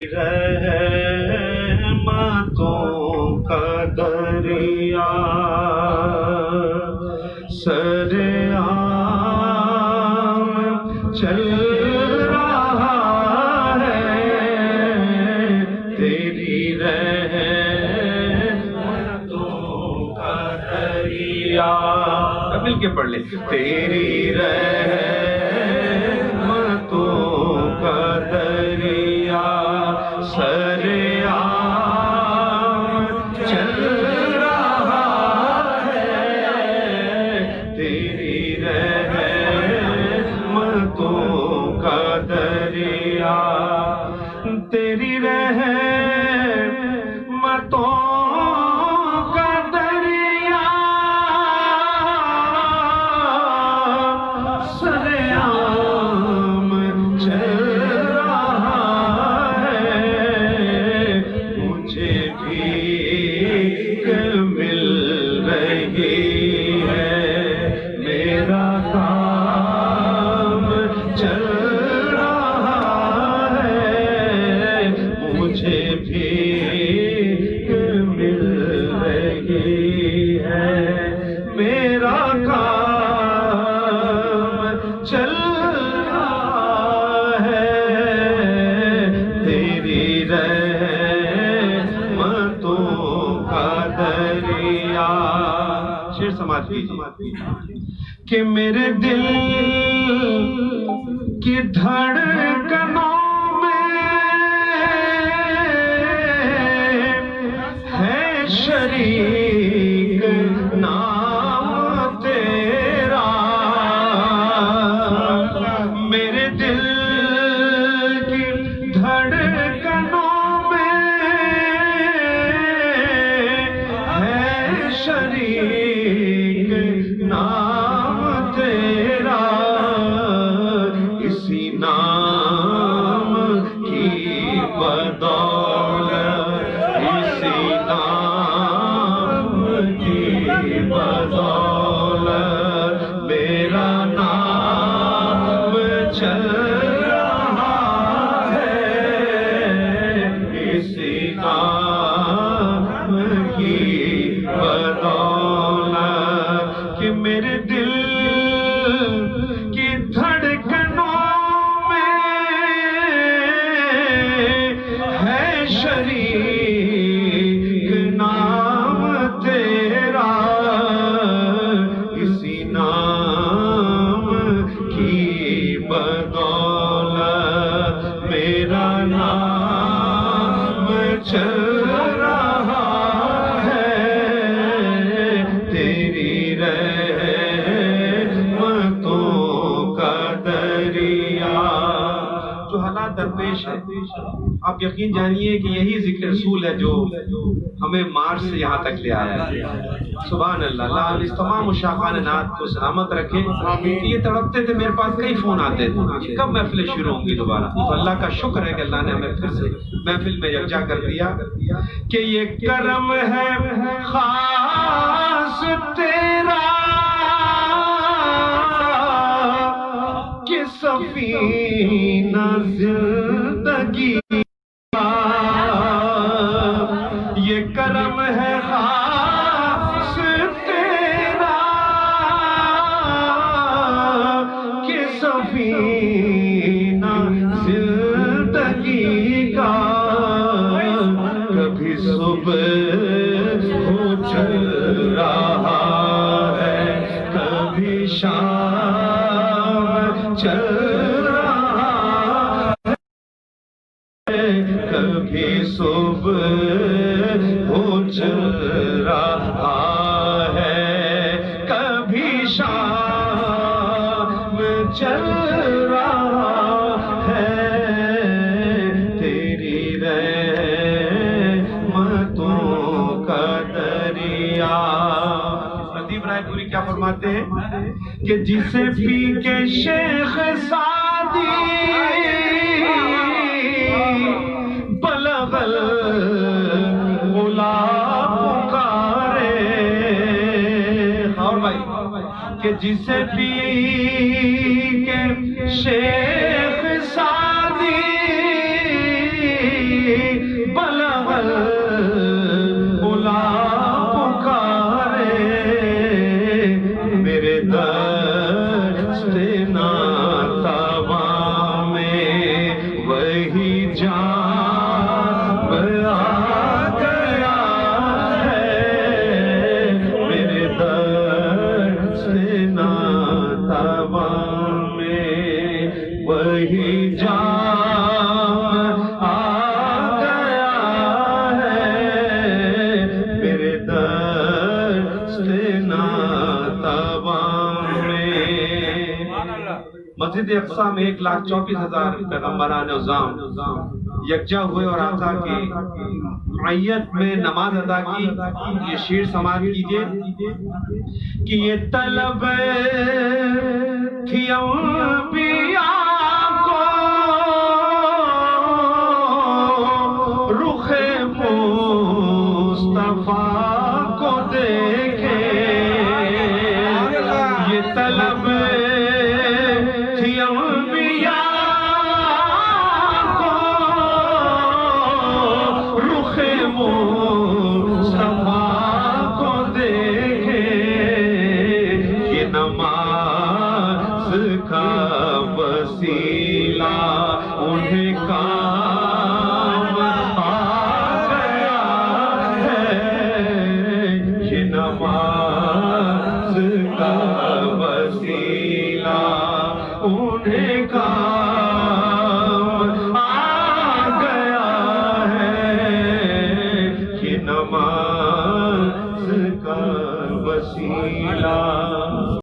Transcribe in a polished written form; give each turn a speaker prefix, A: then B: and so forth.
A: رحمتوں کا دریا سرعام چل رہا ہے، تیری رحمتوں کا دریا، مل کے پڑھ لیں، تیری رحمتوں کا دریا سرعام چل رہا ہے، تیری رحمتوں کا دریا، تیری رحمتوں کا دریا سرعام چل مل رہی ہے، میرا کام چل رہا ہے، مجھے بھی مل رہی ہے، میرا کام چل رہا ہے، تیری دریا۔ شیر سماعت کیجئے کہ میرے دل کی دھڑکنوں میں ہے شریک نام تیرا، میرے دل کی دھڑکنوں شریک نام تیرا، اسی نام کی بدولت، اسی نام کی بدولت میرا نام چل رہا ہے، اسی نام کی بدولت کہ میرے دل کی دھڑکنوں میں ہے شریک نام تیرا، اسی نام کی بدولت میرا نام چل رہا ہے، تیری رحمتوں کا دریا۔ جو حالات درپیش ہے، آپ یقین جانیے کہ یہی ذکر رسول ہے جو ہمیں مارچ سے یہاں تک لے آیا ہے۔ سبحان اللہ، اللہ اس تمام مشاقان نعت کو سلامت رکھے۔ یہ تڑپتے تھے، میرے پاس کئی فون آتے تھے کب محفلیں شروع ہوں گی دوبارہ، تو اللہ کا شکر ہے کہ اللہ نے ہمیں پھر سے محفل میں یکجا کر دیا کہ یہ کرم ہے خاص تیرا کہ سفینہ زندگی کا، یہ کرم ہے خاص تیرا کہ سفینہ زندگی کا، کبھی صبح ہو چل رہا ہے، کبھی شام چل رہا ہے، کبھی صبح ہو چل رہا ہے، کبھی شام چل رہا ہے، تیری رحمتوں کا دریا۔ لطیف رائے پوری کیا فرماتے ہیں کہ جسے پی کے شیخ سعدی بلغ العلا پکارے، اور بھائی کہ جسے پی کے شیخ سعدی مسجد اقصی میں 1,34,000 پیغمبران اعظام یکجا ہوئے اور آقا کی معیت میں نماز ادا کی. یہ شعر سماعت کیجیے کہ یہ طلب تھی انبیاء کو رخ مصطفیٰ کو دیکھے. یہ طلب تھی انبیاء کو رخ مصطفیٰ کو دیکھے. یہ نماز کا وسیلہ انہیں کام آ گیا ہے. یہ نماز کا وسیلہ انہیں کام